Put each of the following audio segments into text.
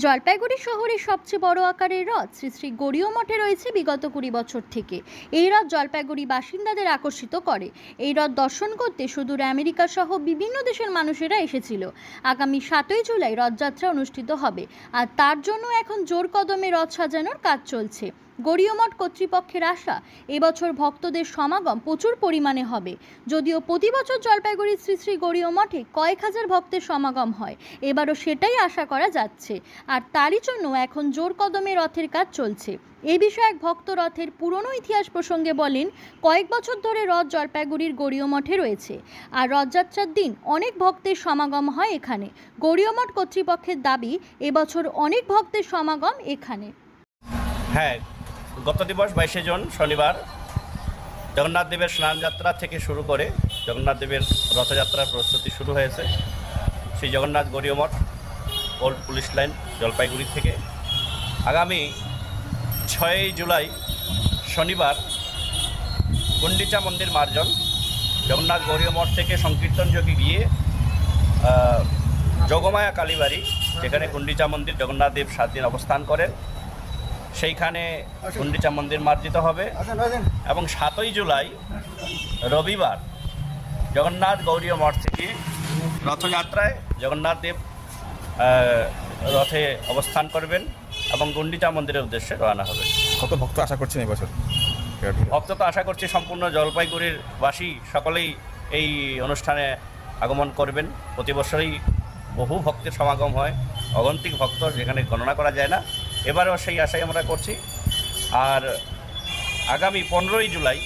জলপাইগুড়ি শহরের সবচেয়ে বড় আকারের হ্রদ শ্রী শ্রী গড়িয় মঠে রয়েছে বিগত 20 বছর থেকে। এই হ্রদ জলপাইগুড়ি বাসিন্দাদের আকর্ষিত করে। এই হ্রদ দর্শন করতে সুদূর আমেরিকা সহ বিভিন্ন দেশের মানুষেরা এসেছিল। আগামী 7ই জুলাই রথযাত্রা অনুষ্ঠিত হবে, আর তার জন্য এখন জোর কদমে রথ সাজানোর কাজ চলছে। গড়িয় মঠ কর্তৃপক্ষের আশা, এবছর ভক্তদের সমাগম প্রচুর পরিমাণে হবে। যদিও প্রতি বছর জলপাইগুড়ির শ্রী শ্রী গড়িয় মঠে কয়েক হাজার ভক্তের সমাগম হয়, এবারও সেটাই আশা করা যাচ্ছে। আর তারই জন্য এখন জোর কদমে রথের কাজ চলছে। এই বিষয়ে এক ভক্ত রথের পুরনো ইতিহাস প্রসঙ্গে বলেন, কয়েক বছর ধরে রথ জলপাইগুড়ির গড়িয় মঠে রয়েছে, আর রথযাত্রার দিন অনেক ভক্তের সমাগম হয় এখানে। গড়িয় মঠ কর্তৃপক্ষের দাবি, এবছর অনেক ভক্তের সমাগম এখানে। হ্যাঁ, গত দিবস 22শে জুন শনিবার জগন্নাথ দেবের স্নানযাত্রা থেকে শুরু করে জগন্নাথ দেবের রথযাত্রার প্রস্তুতি শুরু হয়েছে। শ্রী জগন্নাথ গড়িয় মঠ, ওল্ড পুলিশ লাইন, জলপাইগুড়ি থেকে। আগামী 6ই জুলাই শনিবার গুন্ডিচা মন্দির মার্জন জগন্নাথ গড়িয় মঠ থেকে সংকীর্তন যোগে গিয়ে যোগমায়া কালীবাড়ি, যেখানে গুন্ডিচা মন্দির জগন্নাথ দেব 7 দিন অবস্থান করেন, সেইখানে গুন্ডিচা মন্দির মার্জিত হবে। এবং 7ই জুলাই রবিবার জগন্নাথ গৌরীয় মঠ থেকে রথযাত্রায় জগন্নাথ দেব রথে অবস্থান করবেন এবং গুন্ডিচা মন্দিরের উদ্দেশ্যে রওনা হবে। কত ভক্ত আশা করছেন এই বছর? ভক্ত তো আশা করছি সম্পূর্ণ জলপাইগুড়ির বাসী সকলেই এই অনুষ্ঠানে আগমন করবেন। প্রতি বছরই বহু ভক্তের সমাগম হয়, অগন্তিক ভক্ত, যেখানে গণনা করা যায় না। এবারেও সেই আশাই আমরা করছি। আর আগামী 15ই জুলাই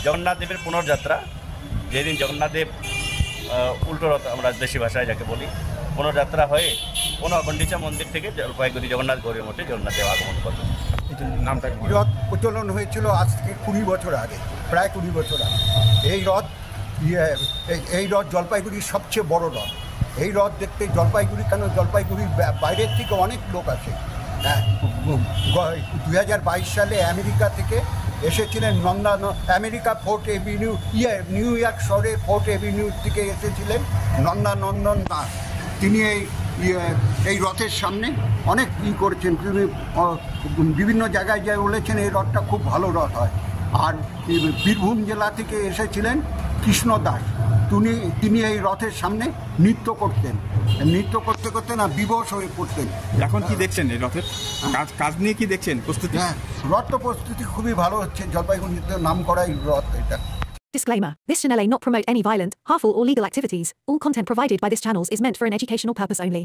জগন্নাথ দেবের পুনর্যাত্রা, যেদিন জগন্নাথ দেব উল্টো রথ আমরা দেশি ভাষায় যাকে বলি, পুনর্যাত্রা হয়ে গুন্ডিচা মন্দির থেকে জলপাইগুড়ি জগন্নাথ গৌরী মঠে জগন্নাথ দেব আগমন করবেন। নামটা রথ প্রচলন হয়েছিল আজ থেকে 20 বছর আগে, প্রায় 20 বছর আগে। এই রথ জলপাইগুড়ির সবচেয়ে বড় রথ। এই রথ দেখতে জলপাইগুড়ি কেন, জলপাইগুড়ির বাইরের থেকে অনেক লোক আসে। 2022 সালে আমেরিকা থেকে এসেছিলেন America fort Avenue, new York শহরের ফোর্ট এভিনিউ থেকে এসেছিলেন নন্দন দাস। তিনি এই রথের সামনে অনেক করেছেন, তিনি বিভিন্ন জায়গায় যা বলেছেন এই রথটা খুব ভালো রথ হয়। আর বীরভূম জেলা থেকে এসেছিলেন কৃষ্ণ দাস, তিনি এই রথের সামনে নৃত্য করতে করতে না বিবশ হয়ে পড়তেন। এখন কি দেখছেন এই রথের কাজ নিয়ে, কি দেখছেন প্রস্তুতি? হ্যাঁ, রথ তো প্রস্তুতি খুবই ভালো হচ্ছে। জলপাইগুড়িতে নাম করা এই রথ এটা। Disclaimer. This channel may not promote any violent, harmful or legal activities. All content provided by this channel is meant for an educational purpose only.